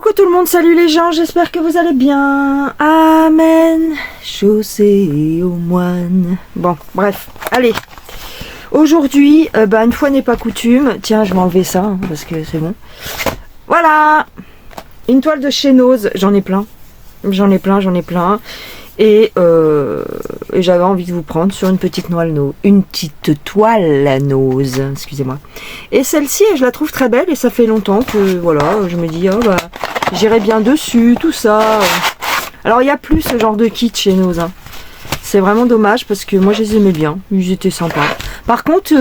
Coucou tout le monde, salut les gens, j'espère que vous allez bien. Amen, chaussée aux moines. Bon, bref, allez. Aujourd'hui, une fois n'est pas coutume. Tiens, je vais enlever ça, hein, parce que c'est bon. Voilà. Une toile de chez Nose, j'en ai plein. J'en ai plein. Et j'avais envie de vous prendre sur une petite toile à Nose, excusez-moi. Et celle-ci, je la trouve très belle et ça fait longtemps que, voilà, je me dis, oh bah, j'irai bien dessus, tout ça. Alors, il n'y a plus ce genre de kit chez Nose, hein. C'est vraiment dommage parce que moi, je les aimais bien. Ils étaient sympas. Par contre,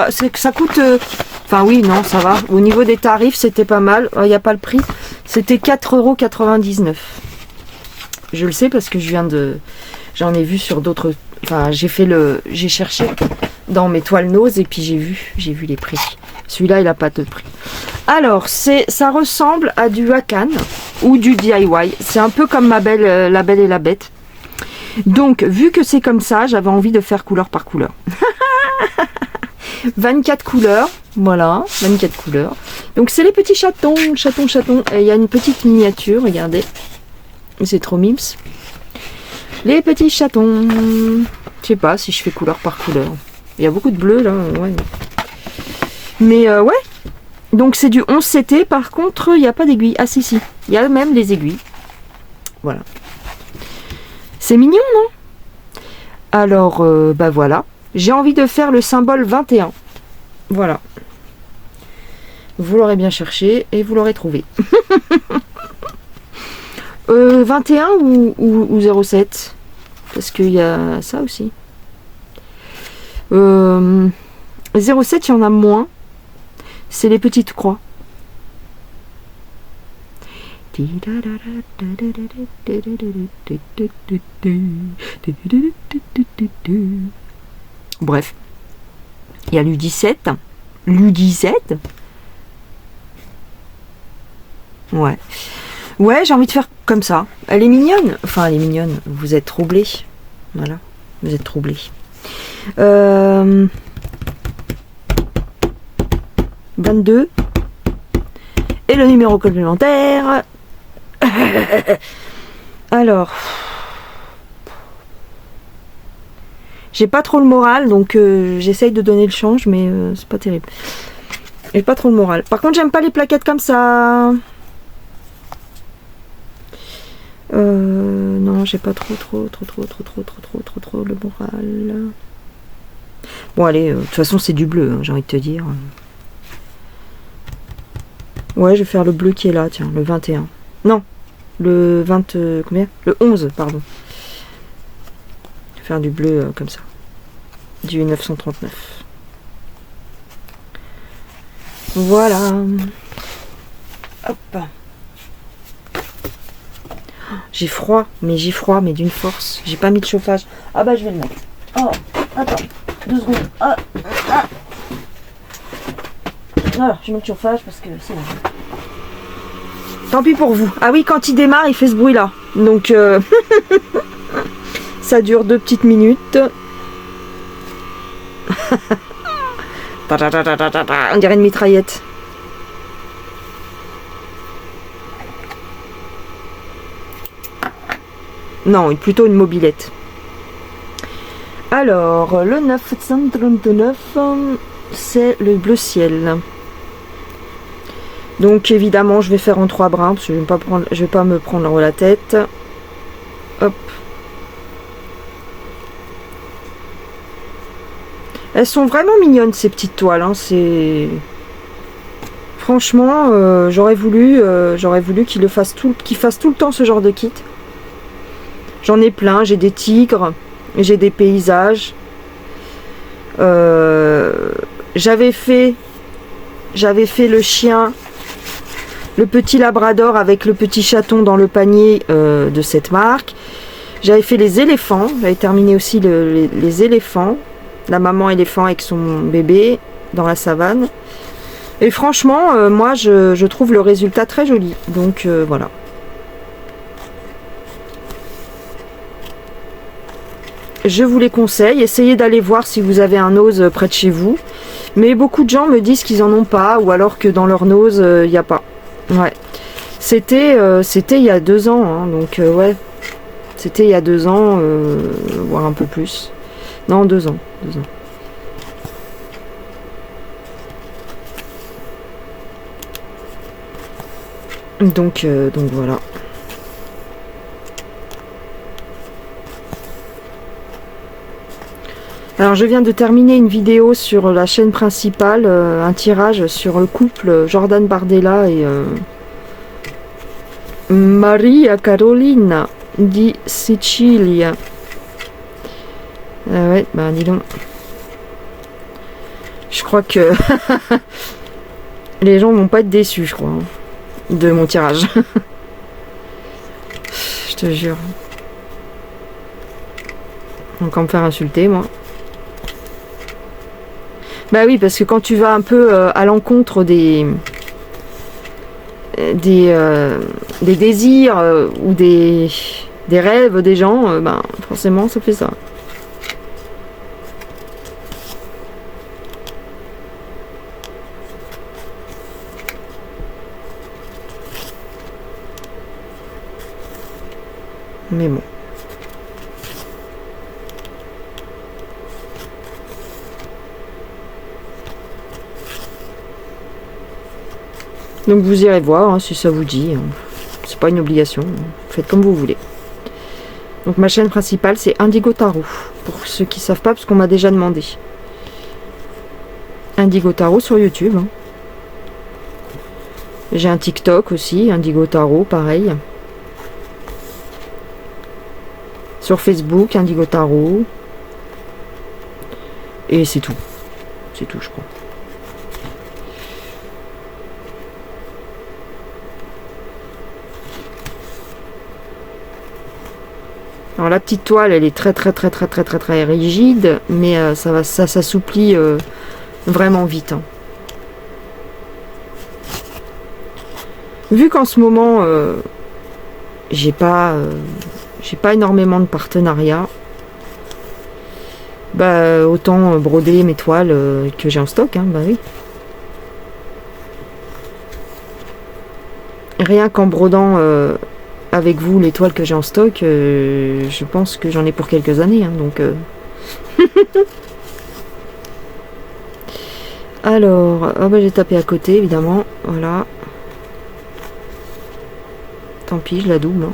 c'est que ça coûte... Enfin, oui, non, ça va. Au niveau des tarifs, c'était pas mal. Il n'y a pas le prix. C'était 4,99 €. Je le sais parce que j'en ai vu sur d'autres, enfin j'ai cherché dans mes toiles Nose et puis j'ai vu les prix. Celui-là il a pas de prix. Alors ça ressemble à du Hakan ou du DIY. C'est un peu comme La Belle et la Bête. Donc vu que c'est comme ça, j'avais envie de faire couleur par couleur. 24 couleurs, voilà, 24 couleurs. Donc c'est les petits chatons. Et il y a une petite miniature, regardez. C'est trop mimes. Les petits chatons. Je sais pas si je fais couleur par couleur. Il y a beaucoup de bleu là. Ouais. Mais ouais. Donc c'est du 11 CT. Par contre, il n'y a pas d'aiguille. Ah si. Il y a même les aiguilles. Voilà. C'est mignon, non? Alors, voilà. J'ai envie de faire le symbole 21. Voilà. Vous l'aurez bien cherché et vous l'aurez trouvé. 21 ou 07 parce qu'il y a ça aussi. 07 il y en a moins, c'est les petites croix. Bref, il y a l'U17. Ouais, j'ai envie de faire comme ça. Elle est mignonne. Enfin, elle est mignonne. Vous êtes troublés. Voilà. Vous êtes troublés. 22. Et le numéro complémentaire. Alors. J'ai pas trop le moral, donc j'essaye de donner le change, mais c'est pas terrible. J'ai pas trop le moral. Par contre, j'aime pas les plaquettes comme ça. Non, j'ai pas trop le moral. Bon, allez, de toute façon, c'est du bleu, hein, j'ai envie de te dire. Ouais, je vais faire le bleu qui est là, tiens, le 21. Non, le 20, combien? Le 11, pardon. Je vais faire du bleu comme ça. Du 939. Voilà. Hop. J'ai froid, mais d'une force. J'ai pas mis de chauffage. Ah bah je vais le mettre. Oh, attends, 2 secondes. Voilà, je mets le chauffage parce que c'est là. Tant pis pour vous. Ah oui, quand il démarre, il fait ce bruit là. Donc ça dure 2 petites minutes. On dirait une mitraillette. Non, plutôt une mobilette. Alors, le 939, c'est le bleu ciel. Donc, évidemment, je vais faire en 3 brins, parce que je vais pas me prendre la tête. Hop. Elles sont vraiment mignonnes, ces petites toiles. Hein. C'est... Franchement, j'aurais voulu qu'ils fassent tout le temps ce genre de kit. J'en ai plein, j'ai des tigres, j'ai des paysages. J'avais fait le chien, le petit labrador avec le petit chaton dans le panier de cette marque. J'avais fait les éléphants, j'avais terminé aussi les éléphants, la maman éléphant avec son bébé dans la savane. Et franchement, moi je trouve le résultat très joli. Donc voilà. Je vous les conseille, essayez d'aller voir si vous avez un Nose près de chez vous. Mais beaucoup de gens me disent qu'ils en ont pas, ou alors que dans leur Nose, il n'y a pas. Ouais. C'était il y a 2 ans, hein, donc ouais. C'était il y a 2 ans, voire un peu plus. Non, 2 ans. 2 ans. Donc voilà. Alors je viens de terminer une vidéo sur la chaîne principale, un tirage sur le couple Jordan Bardella et Maria Carolina di Sicilia. Ah ouais, bah dis donc. Je crois que les gens vont pas être déçus, je crois, hein, de mon tirage. Je te jure. Encore me faire insulter, moi. Bah oui, parce que quand tu vas un peu à l'encontre des désirs ou des rêves des gens, ben forcément ça fait ça. Mais bon. Donc vous irez voir hein, si ça vous dit. C'est pas une obligation. Faites comme vous voulez. Donc ma chaîne principale c'est Indigo Tarot. Pour ceux qui savent pas, parce qu'on m'a déjà demandé. Indigo Tarot sur YouTube. Hein. J'ai un TikTok aussi, Indigo Tarot, pareil. Sur Facebook, Indigo Tarot. Et c'est tout. C'est tout, je crois. Alors la petite toile, elle est très rigide, mais ça s'assouplit vraiment vite. Hein. Vu qu'en ce moment, j'ai pas énormément de partenariats, bah autant broder mes toiles que j'ai en stock, hein, bah oui. Rien qu'en brodant avec vous les toiles que j'ai en stock, je pense que j'en ai pour quelques années, hein, donc. Alors, oh bah, j'ai tapé à côté évidemment, voilà. Tant pis, je la double, hein.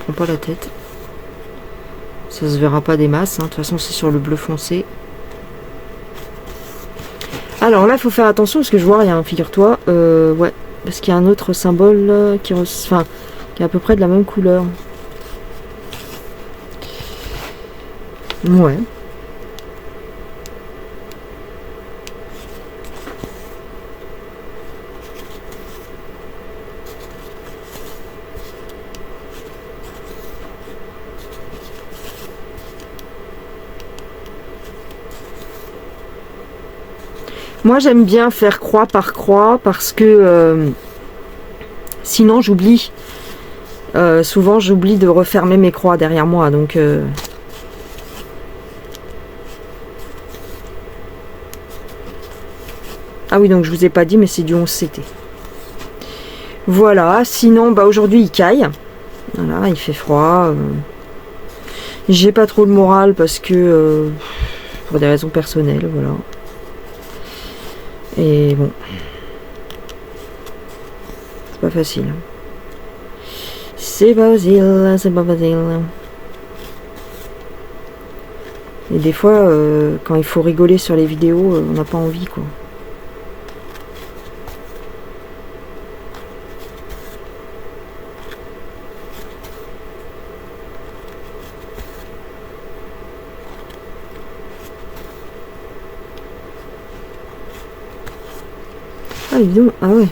Prends pas la tête. Ça se verra pas des masses, hein. De toute façon c'est sur le bleu foncé. Alors là il faut faire attention parce que je vois rien, figure-toi. Ouais, parce qu'il y a un autre symbole qui est à peu près de la même couleur. Ouais. Moi j'aime bien faire croix par croix parce que sinon j'oublie. Souvent j'oublie de refermer mes croix derrière moi, donc ah oui, donc je vous ai pas dit, mais c'est du 11CT. Voilà, sinon bah aujourd'hui il caille. Voilà, il fait froid. J'ai pas trop le moral parce que pour des raisons personnelles, voilà. Et bon, c'est pas facile. C'est pas facile, c'est pas facile. Et des fois, quand il faut rigoler sur les vidéos, on n'a pas envie, quoi. Ah, dis donc, ah ouais.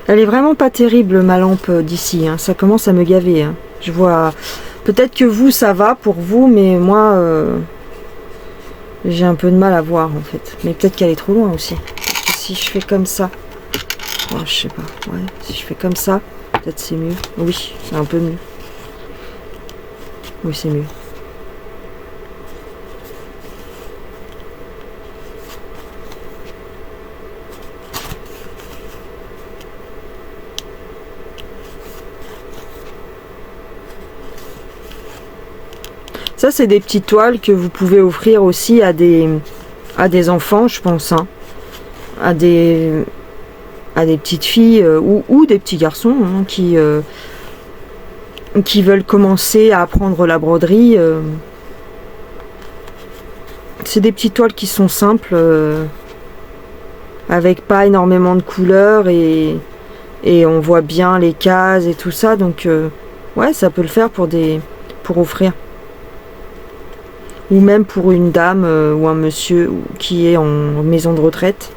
Elle est vraiment pas terrible, ma lampe d'ici, hein. Ça commence à me gaver, hein. Je vois... Peut-être que vous, ça va pour vous, mais moi, j'ai un peu de mal à voir, en fait. Mais peut-être qu'elle est trop loin aussi. Parce que si je fais comme ça... Oh, je sais pas. Ouais, si je fais comme ça, peut-être c'est mieux. Oui, c'est un peu mieux. Oui, c'est mieux. Ça, c'est des petites toiles que vous pouvez offrir aussi à des enfants, je pense, hein. À des petites filles ou des petits garçons, hein, qui veulent commencer à apprendre la broderie. C'est des petites toiles qui sont simples, avec pas énormément de couleurs, et on voit bien les cases et tout ça, donc ouais, ça peut le faire pour offrir. Ou même pour une dame ou un monsieur qui est en maison de retraite.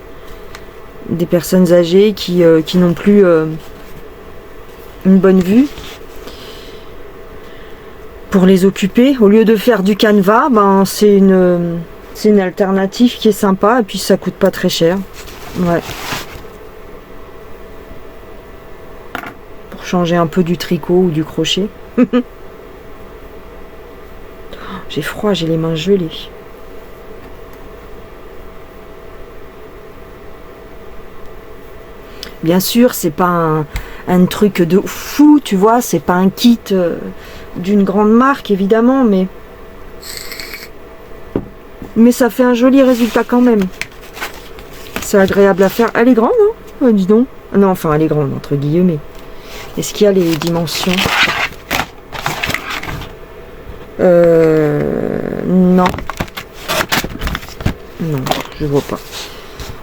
Des personnes âgées qui n'ont plus une bonne vue. Pour les occuper, au lieu de faire du canevas, ben c'est une alternative qui est sympa, et puis ça coûte pas très cher. Ouais. Pour changer un peu du tricot ou du crochet. J'ai froid, j'ai les mains gelées. Bien sûr, c'est pas un truc de fou, tu vois, c'est pas un kit d'une grande marque, évidemment, mais ça fait un joli résultat quand même. C'est agréable à faire. Elle est grande, hein, dis donc. Non, enfin, elle est grande, entre guillemets. Est-ce qu'il y a les dimensions? Non. Non, je vois pas.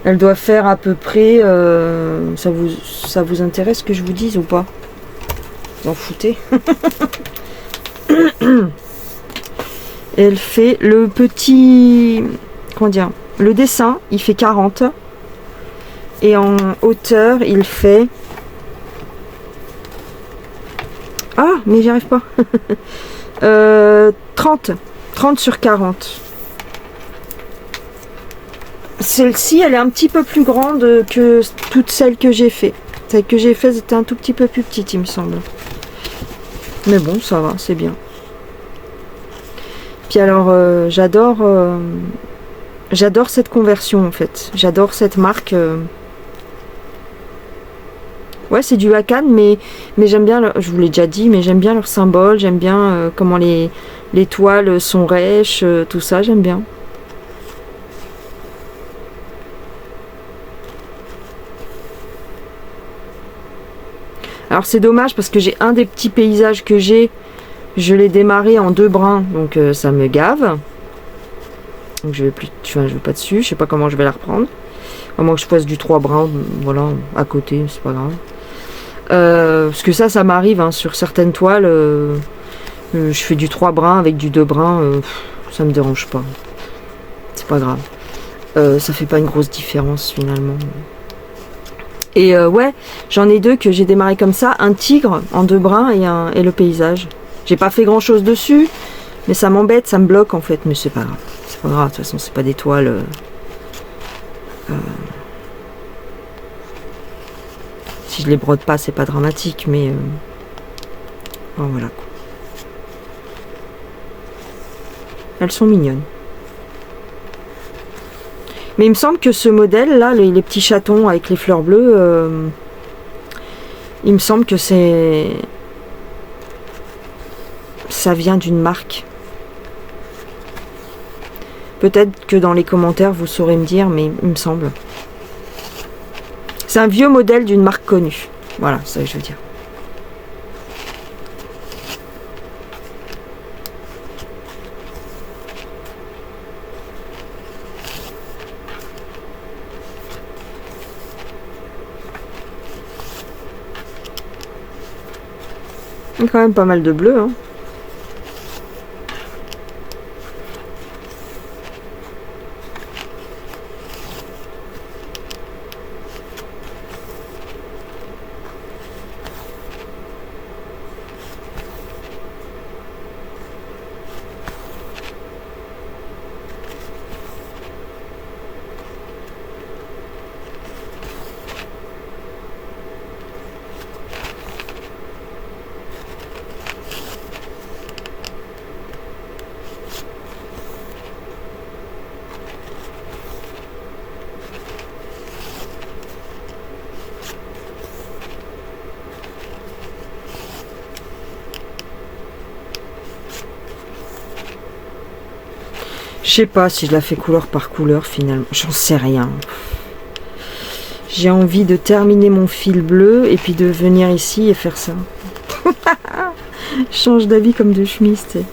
Elle doit faire à peu près... ça vous intéresse que je vous dise ou pas? Vous en foutez. Elle fait le petit... Comment dire? Le dessin, il fait 40. Et en hauteur, il fait... Ah, mais j'y arrive pas. 30. 30 sur 40. Celle-ci, elle est un petit peu plus grande que toutes celles que j'ai fait. Celles que j'ai fait, étaient un tout petit peu plus petites, il me semble. Mais bon, ça va, c'est bien. Puis alors, j'adore cette conversion, en fait. J'adore cette marque. Ouais, c'est du Hakan, mais j'aime bien, je vous l'ai déjà dit, mais j'aime bien leur symbole, j'aime bien comment les toiles sont rêches, tout ça, j'aime bien. Alors c'est dommage parce que j'ai un des petits paysages que je l'ai démarré en 2 brins, donc ça me gave. Donc je vais pas dessus, je sais pas comment je vais la reprendre. À moins que je fasse du 3 brins, voilà, à côté, c'est pas grave. Parce que ça m'arrive, hein, sur certaines toiles, je fais du 3 brins avec du 2 brins, ça me dérange pas. C'est pas grave. Ça fait pas une grosse différence finalement. Et ouais, j'en ai 2 que j'ai démarré comme ça, un tigre en 2 brins et le paysage. J'ai pas fait grand chose dessus, mais ça m'embête, ça me bloque en fait, mais c'est pas grave. C'est pas grave, de toute façon c'est pas des toiles. Si je les brode pas, c'est pas dramatique, mais bon, voilà quoi. Elles sont mignonnes. Mais il me semble que ce modèle là, les petits chatons avec les fleurs bleues, il me semble que ça vient d'une marque. Peut-être que dans les commentaires vous saurez me dire, mais il me semble. C'est un vieux modèle d'une marque connue. Voilà, c'est ça que je veux dire. Il y a quand même pas mal de bleu, hein. sais pas si je la fais couleur par couleur finalement. J'en sais rien. J'ai envie de terminer mon fil bleu et puis de venir ici et faire ça. Je change d'avis comme de chemise, tu sais.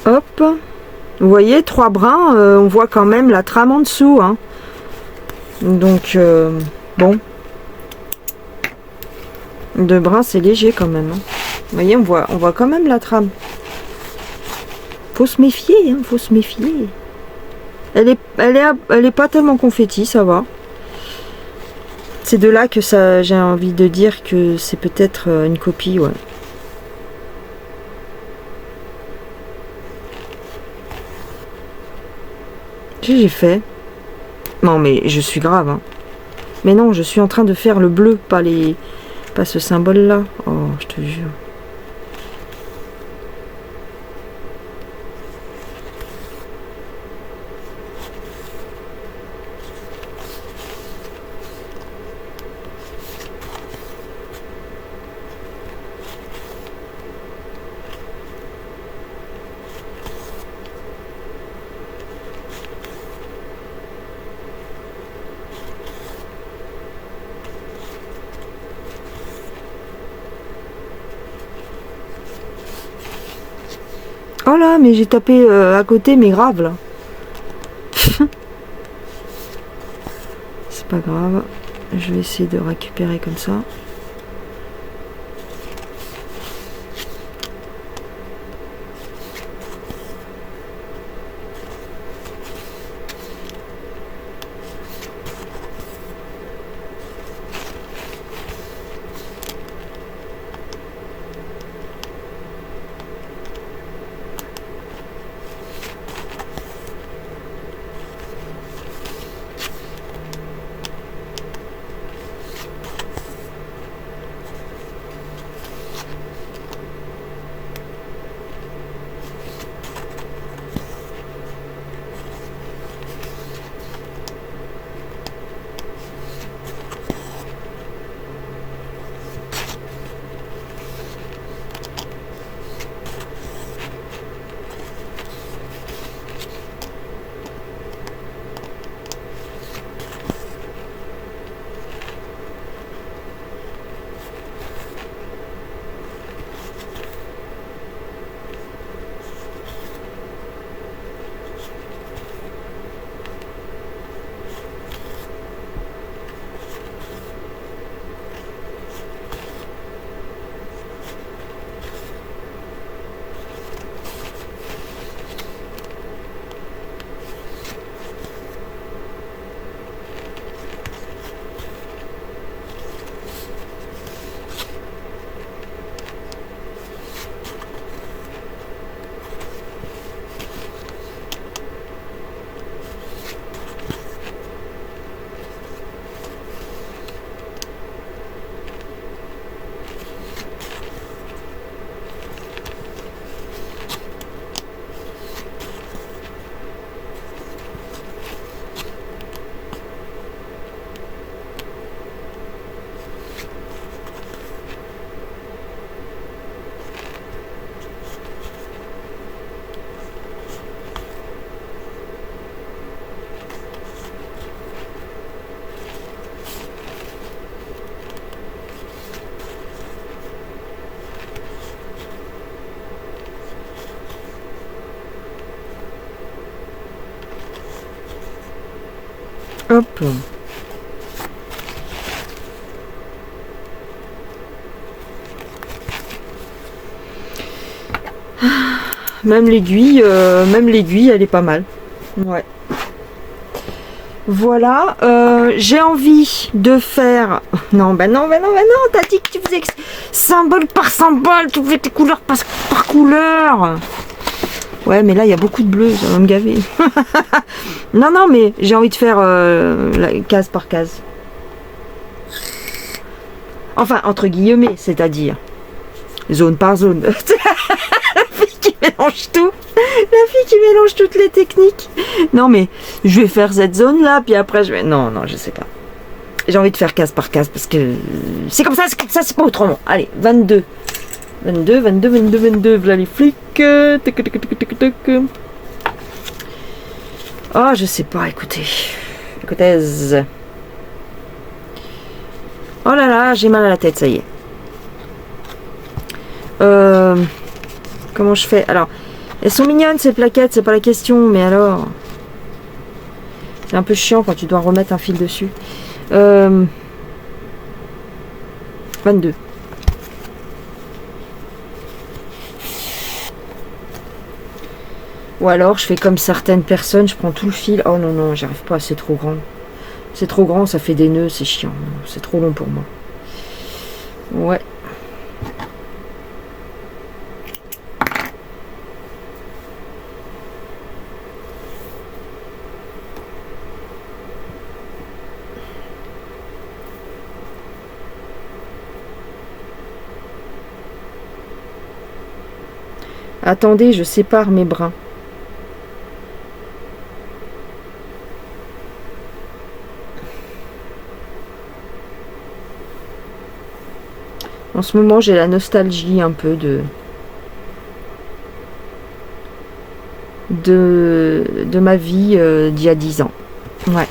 Hop, vous voyez, 3 brins, on voit quand même la trame en dessous, hein. Donc, bon. 2 brins, c'est léger quand même, hein. Vous voyez, on voit quand même la trame. Faut se méfier, hein, faut se méfier. Elle est pas tellement confetti, ça va. C'est de là que ça, j'ai envie de dire que c'est peut-être une copie, ouais. J'ai fait. Non mais je suis grave, hein. Mais non, je suis en train de faire le bleu, pas ce symbole là. Oh, je te jure. Oh là, mais j'ai tapé à côté, mais grave là. C'est pas grave. Je vais essayer de récupérer comme ça. Hop. Même l'aiguille, elle est pas mal. Ouais. Voilà. J'ai envie de faire. Non, bah non, t'as dit que tu faisais symbole par symbole, tu fais tes couleurs par couleur. Ouais, mais là, il y a beaucoup de bleu, ça va me gaver. Non, mais j'ai envie de faire case par case. Enfin, entre guillemets, c'est-à-dire zone par zone. La fille qui mélange tout. La fille qui mélange toutes les techniques. Non mais je vais faire cette zone là, puis après je vais... Non, je sais pas. J'ai envie de faire case par case parce que c'est comme ça, c'est pas autrement. Allez, 22. 22, voilà les flics. Oh, je sais pas, écoutez. Oh là là, j'ai mal à la tête, ça y est. Comment je fais? Alors, elles sont mignonnes ces plaquettes, c'est pas la question, mais alors... C'est un peu chiant quand tu dois remettre un fil dessus. 22. Ou alors je fais comme certaines personnes, je prends tout le fil. Oh non, j'y arrive pas, c'est trop grand. C'est trop grand, ça fait des nœuds, c'est chiant. C'est trop long pour moi. Ouais. Attendez, je sépare mes brins. En ce moment, j'ai la nostalgie un peu de ma vie d'il y a 10 ans. Ouais,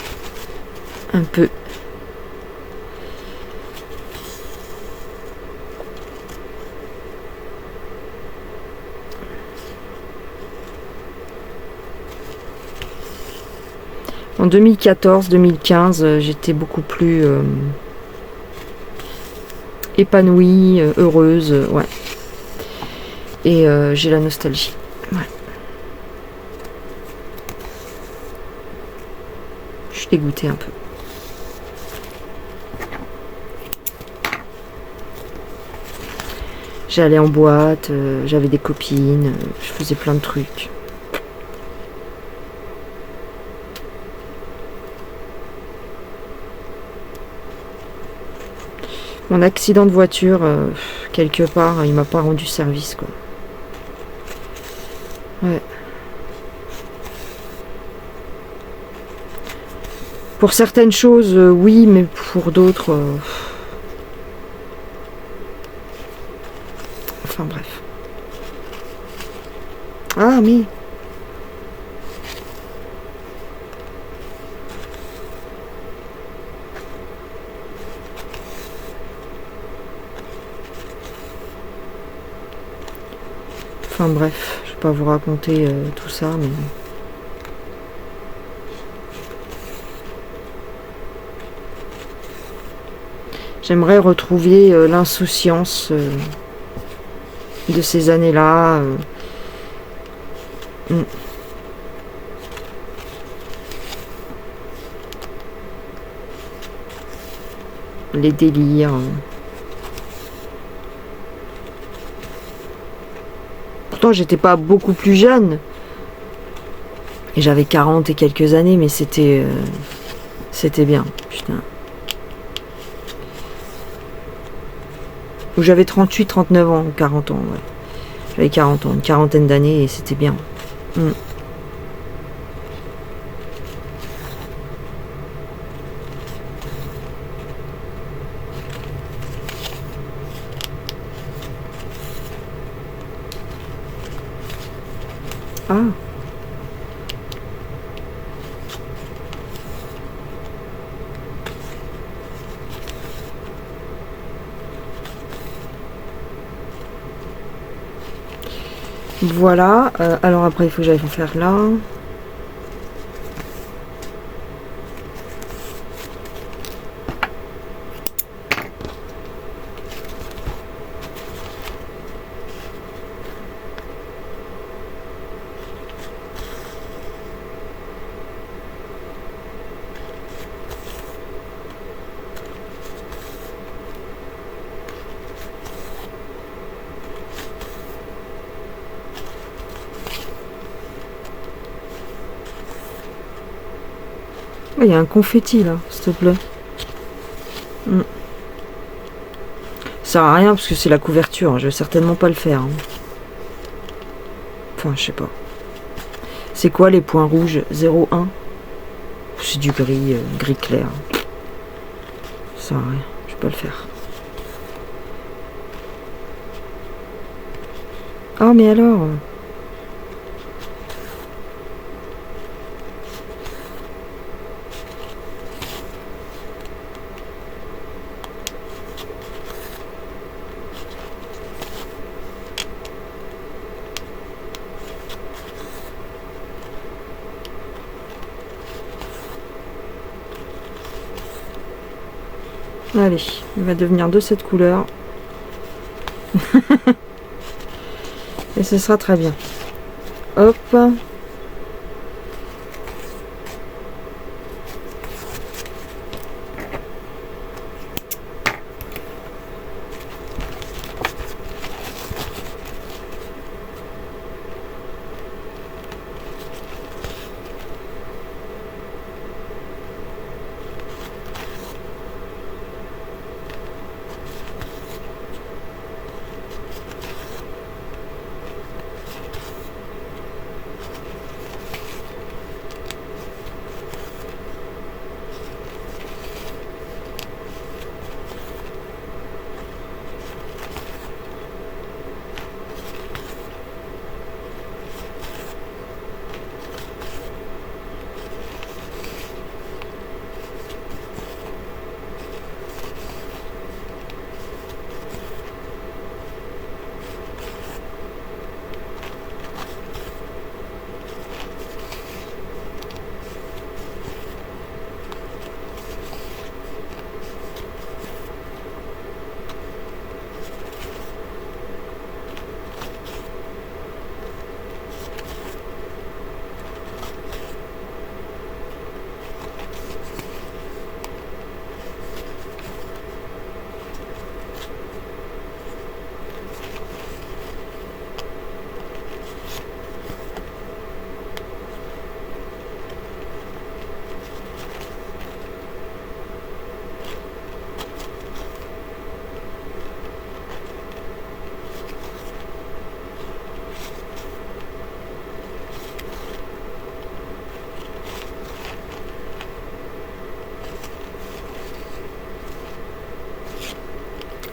un peu. En 2014-2015, j'étais beaucoup plus épanouie, heureuse, ouais. Et j'ai la nostalgie. Ouais. Je suis dégoûtée un peu. J'allais en boîte, j'avais des copines, je faisais plein de trucs. Mon accident de voiture, quelque part, il m'a pas rendu service, quoi. Ouais. Pour certaines choses, oui, mais pour d'autres... Enfin, bref. Ah, mais... Enfin bref, je vais pas vous raconter tout ça, mais... J'aimerais retrouver l'insouciance de ces années-là. Les délires. Pourtant, j'étais pas beaucoup plus jeune. Et j'avais 40 et quelques années, mais c'était bien, putain. Ou j'avais 38, 39 ans, 40 ans, ouais. J'avais 40 ans, une quarantaine d'années et c'était bien. Ah. Voilà, alors après il faut que j'aille en faire là. Il y a un confetti là, s'il te plaît. Ça sert à rien parce que c'est la couverture, je vais certainement pas le faire. Enfin, je sais pas. C'est quoi les points rouges? 0,1. C'est du gris, gris clair. Ça sert à rien, je vais pas le faire. Oh mais alors allez, il va devenir de cette couleur. Et ce sera très bien. Hop.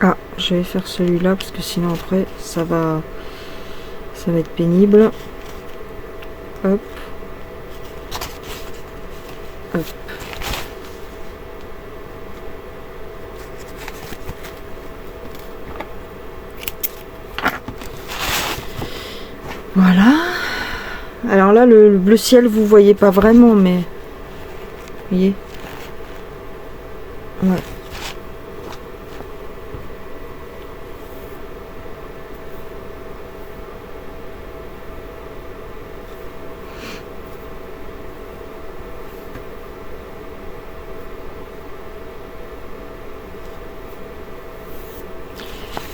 Ah, je vais faire celui-là parce que sinon après ça va être pénible. Hop. Hop. Voilà. Alors là, le bleu ciel, vous voyez pas vraiment, mais... Vous voyez? Ouais.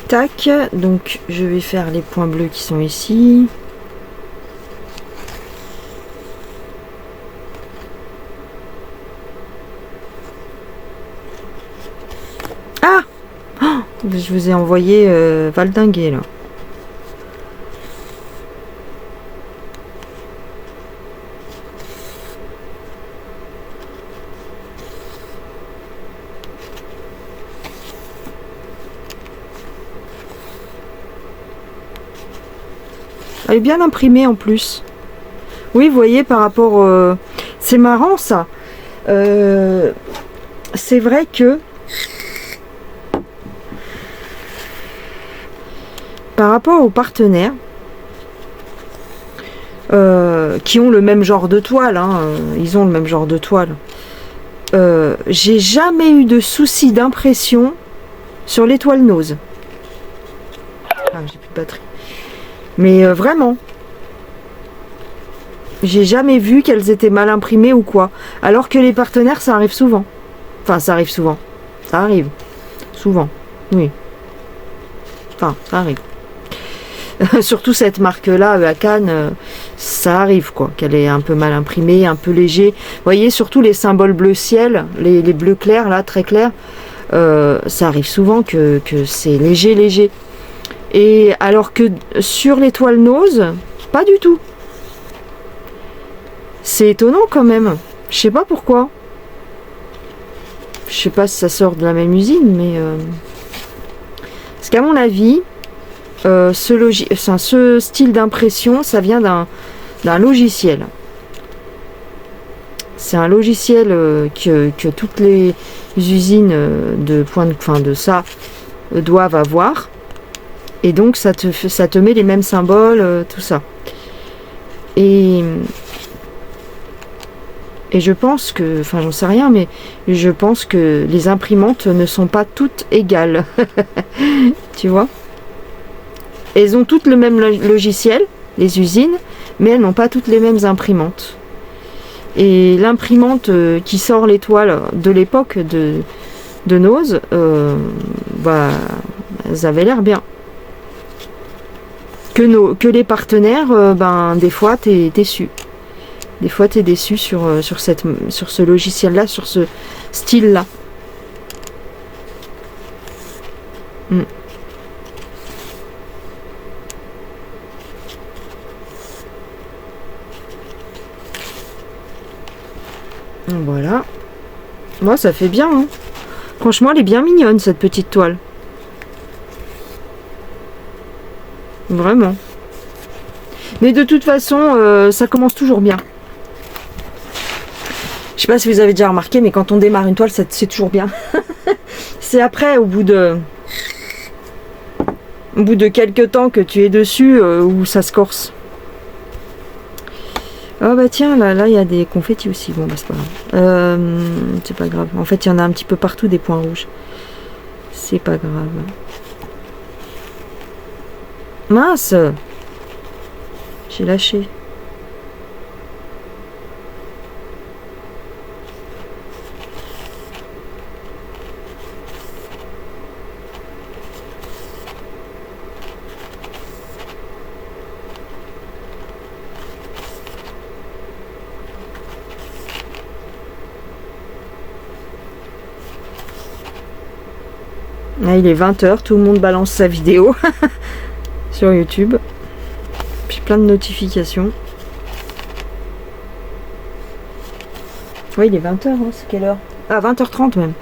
Tac, donc je vais faire les points bleus qui sont ici. Ah oh, je vous ai envoyé valdinguer là. Elle est bien imprimée en plus. Oui, vous voyez, par rapport... c'est marrant ça. C'est vrai que... Par rapport aux partenaires, qui ont le même genre de toile, hein, ils ont le même genre de toile. J'ai jamais eu de souci d'impression sur les toiles nose. Ah, j'ai plus de batterie. Mais vraiment, j'ai jamais vu qu'elles étaient mal imprimées ou quoi. Alors que les partenaires, ça arrive souvent. Enfin, ça arrive souvent. Ça arrive. Souvent. Oui. Enfin, ça arrive. Surtout cette marque-là, à Cannes, ça arrive, quoi. Qu'elle est un peu mal imprimée, un peu léger. Vous voyez, surtout les symboles bleu ciel, les bleus clairs, là, très clairs. Ça arrive souvent que c'est léger. Et alors que sur les toiles nose, pas du tout. C'est étonnant quand même. Je sais pas pourquoi. Je sais pas si ça sort de la même usine, mais... Parce qu'à mon avis, ce style d'impression, ça vient d'un logiciel. C'est un logiciel que toutes les usines de ça doivent avoir. Et donc ça te met les mêmes symboles, tout ça. Et je pense que, enfin j'en sais rien, mais je pense que les imprimantes ne sont pas toutes égales. Tu vois? Elles ont toutes le même logiciel, les usines, mais elles n'ont pas toutes les mêmes imprimantes. Et l'imprimante qui sort l'étoile de l'époque de Nose, elles avaient l'air bien. Que les partenaires, des fois t'es déçu. Des fois t'es déçu sur ce logiciel-là, sur ce style-là. Voilà. Moi, ça fait bien. Hein. Franchement, elle est bien mignonne, cette petite toile. Vraiment. Mais de toute façon, ça commence toujours bien. Je sais pas si vous avez déjà remarqué, mais quand on démarre une toile, c'est toujours bien. C'est après, au bout de quelques temps que tu es dessus, où ça se corse. Ah bah tiens, là il y a des confettis aussi. Bon bah c'est pas grave. C'est pas grave. En fait il y en a un petit peu partout des points rouges. C'est pas grave. Mince! J'ai lâché. Ah, il est 20h, tout le monde balance sa vidéo sur YouTube. Puis plein de notifications. Oui, il est 20h, hein, c'est quelle heure? Ah, 20h30 même.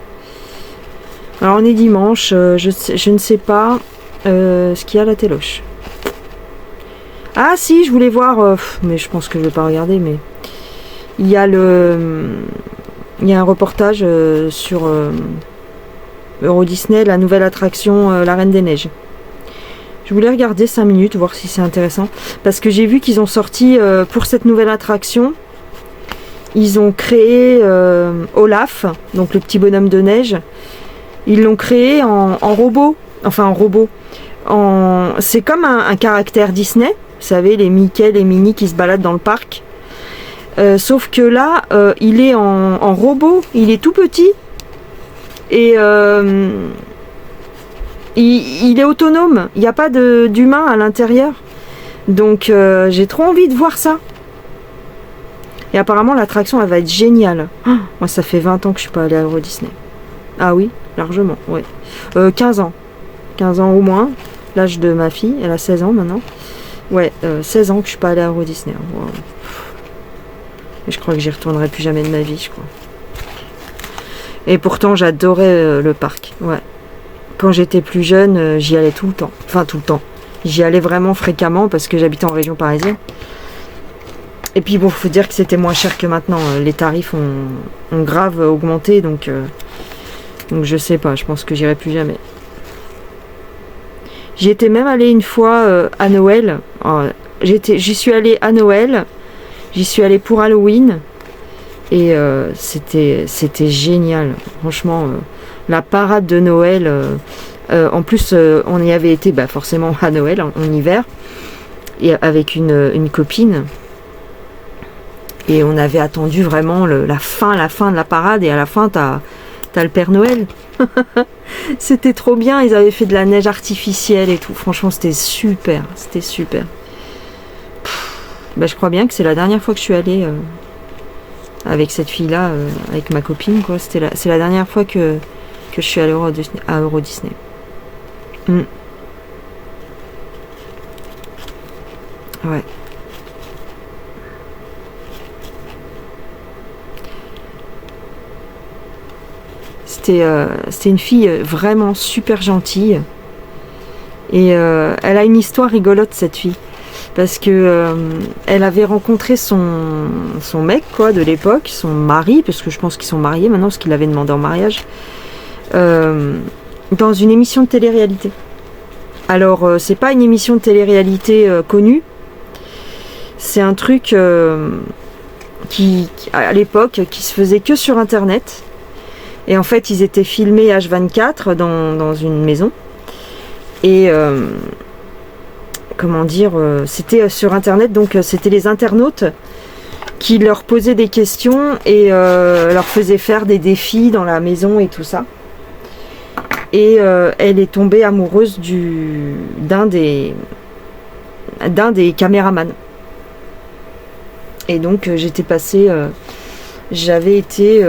Alors on est dimanche, je ne sais pas ce qu'il y a à la téloche. Ah si, je voulais voir, mais je pense que je vais pas regarder, mais il y a un reportage sur Euro Disney, la nouvelle attraction La Reine des Neiges. Je voulais regarder 5 minutes, voir si c'est intéressant. Parce que j'ai vu qu'ils ont sorti, pour cette nouvelle attraction, ils ont créé Olaf, donc le petit bonhomme de neige. Ils l'ont créé en robot. Enfin, en robot. C'est comme un caractère Disney. Vous savez, les Mickey, les Minnie qui se baladent dans le parc. Sauf que là, il est en robot. Il est tout petit. Et il est autonome. Il n'y a pas d'humain à l'intérieur. Donc j'ai trop envie de voir ça. Et apparemment l'attraction elle va être géniale. Oh, moi ça fait 20 ans que je suis pas allée à Euro Disney. Ah oui, largement, ouais. 15 ans. 15 ans au moins. L'âge de ma fille, elle a 16 ans maintenant. Ouais, 16 ans que je suis pas allée à Euro Disney. Wow. Et je crois que j'y retournerai plus jamais de ma vie, je crois. Et pourtant j'adorais le parc, ouais. Quand j'étais plus jeune, j'y allais tout le temps. Enfin tout le temps. J'y allais vraiment fréquemment parce que j'habitais en région parisienne. Et puis bon, faut dire que c'était moins cher que maintenant. Les tarifs ont grave augmenté, donc je sais pas, je pense que j'irai plus jamais. J'y étais même allée une fois à Noël. J'y suis allée à Noël. J'y suis allée pour Halloween. Et c'était génial. Franchement, la parade de Noël. En plus, on y avait été forcément à Noël, en hiver. Et avec une copine. Et on avait attendu vraiment la fin de la parade. Et à la fin, t'as le Père Noël. C'était trop bien. Ils avaient fait de la neige artificielle et tout. Franchement, c'était super. C'était super. Je crois bien que c'est la dernière fois que je suis allée avec cette fille-là, avec ma copine. C'est la dernière fois que je suis allée à Euro Disney. Ouais. c'était une fille vraiment super gentille. Et elle a une histoire rigolote, cette fille. Parce que elle avait rencontré son mec, quoi, de l'époque, son mari, parce que je pense qu'ils sont mariés maintenant, parce qu'il l'avait demandé en mariage, dans une émission de télé-réalité. Alors, c'est pas une émission de télé-réalité connue, c'est un truc qui, à l'époque, qui se faisait que sur Internet. Et en fait, ils étaient filmés H24 dans une maison. Et comment dire, c'était sur Internet, donc c'était les internautes qui leur posaient des questions et leur faisaient faire des défis dans la maison et tout ça. Et elle est tombée amoureuse d'un des caméramans. Et donc j'avais été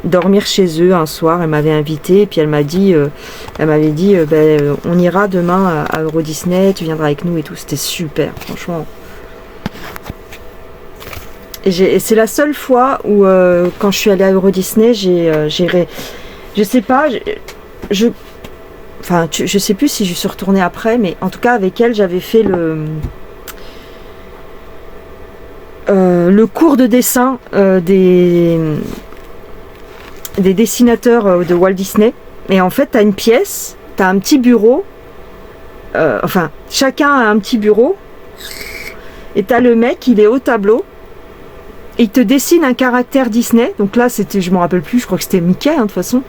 dormir chez eux un soir. Elle m'avait invitée et puis elle m'avait dit on ira demain à Euro Disney, tu viendras avec nous et tout. C'était super, franchement. Et c'est la seule fois où quand je suis allée à Euro Disney, je sais pas, je sais plus si je suis retournée après, mais en tout cas avec elle j'avais fait le cours de dessin des dessinateurs de Walt Disney. Et en fait, tu as une pièce, tu as un petit bureau, chacun a un petit bureau, et tu as le mec, il est au tableau, et il te dessine un caractère Disney. Donc là, je me rappelle plus, je crois que c'était Mickey, de toute façon.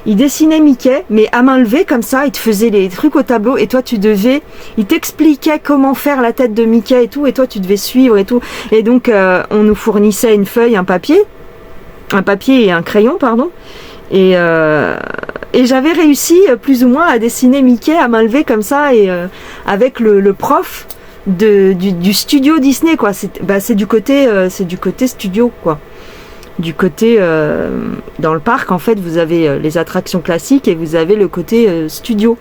Il dessinait Mickey, mais à main levée, comme ça, il te faisait les trucs au tableau, et toi, il t'expliquait comment faire la tête de Mickey et tout, et toi, tu devais suivre et tout. Et donc, on nous fournissait une feuille, un papier et un crayon, pardon. Et j'avais réussi plus ou moins à dessiner Mickey à main levée comme ça, et avec le prof du studio Disney, quoi. C'est du côté studio, quoi. Du côté dans le parc, en fait, vous avez les attractions classiques et vous avez le côté studio.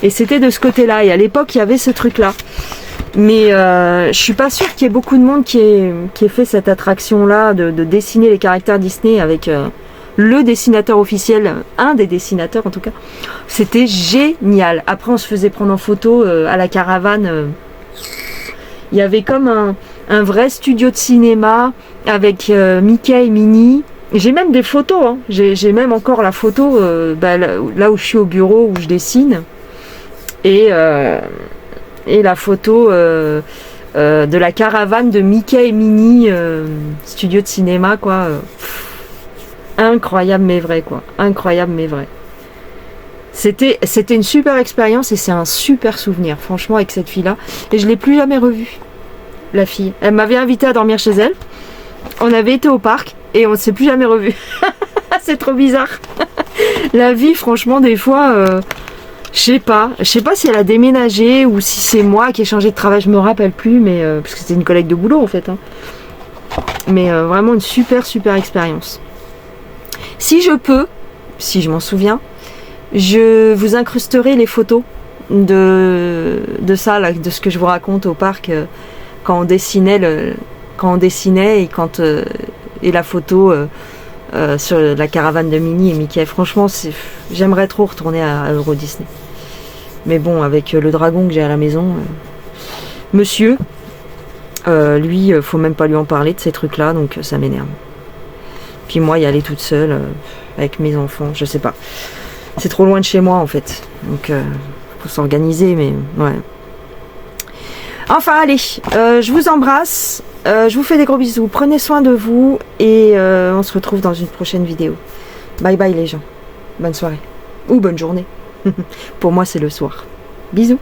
Et c'était de ce côté-là. Et à l'époque, il y avait ce truc-là. Mais je suis pas sûre qu'il y ait beaucoup de monde qui ait fait cette attraction-là de dessiner les caractères Disney avec le dessinateur officiel, un des dessinateurs en tout cas. C'était génial. Après, on se faisait prendre en photo à la caravane. Il y avait comme un vrai studio de cinéma avec Mickey et Minnie. J'ai même des photos, hein. J'ai même encore la photo là où je suis au bureau où je dessine. Et la photo de la caravane de Mickey et Minnie, studio de cinéma, quoi. Incroyable mais vrai, quoi. Incroyable mais vrai. C'était une super expérience et c'est un super souvenir, franchement, avec cette fille-là. Et je ne l'ai plus jamais revue, la fille. Elle m'avait invité à dormir chez elle. On avait été au parc et on ne s'est plus jamais revus. C'est trop bizarre. La vie, franchement, des fois... Je sais pas si elle a déménagé ou si c'est moi qui ai changé de travail, je me rappelle plus, mais parce que c'était une collègue de boulot en fait. Hein. Mais vraiment une super expérience. Si je m'en souviens, je vous incrusterai les photos de ça, là, de ce que je vous raconte au parc quand on dessinait et la photo sur la caravane de Minnie et Mickey. Franchement, j'aimerais trop retourner à Euro Disney. Mais bon, avec le dragon que j'ai à la maison, monsieur, lui, faut même pas lui en parler de ces trucs-là, donc ça m'énerve. Puis moi, y aller toute seule, avec mes enfants, je sais pas. C'est trop loin de chez moi, en fait. Donc, faut s'organiser, mais ouais. Enfin, allez, je vous embrasse. Je vous fais des gros bisous. Prenez soin de vous et on se retrouve dans une prochaine vidéo. Bye bye les gens. Bonne soirée. Ou bonne journée. Pour moi, c'est le soir. Bisous.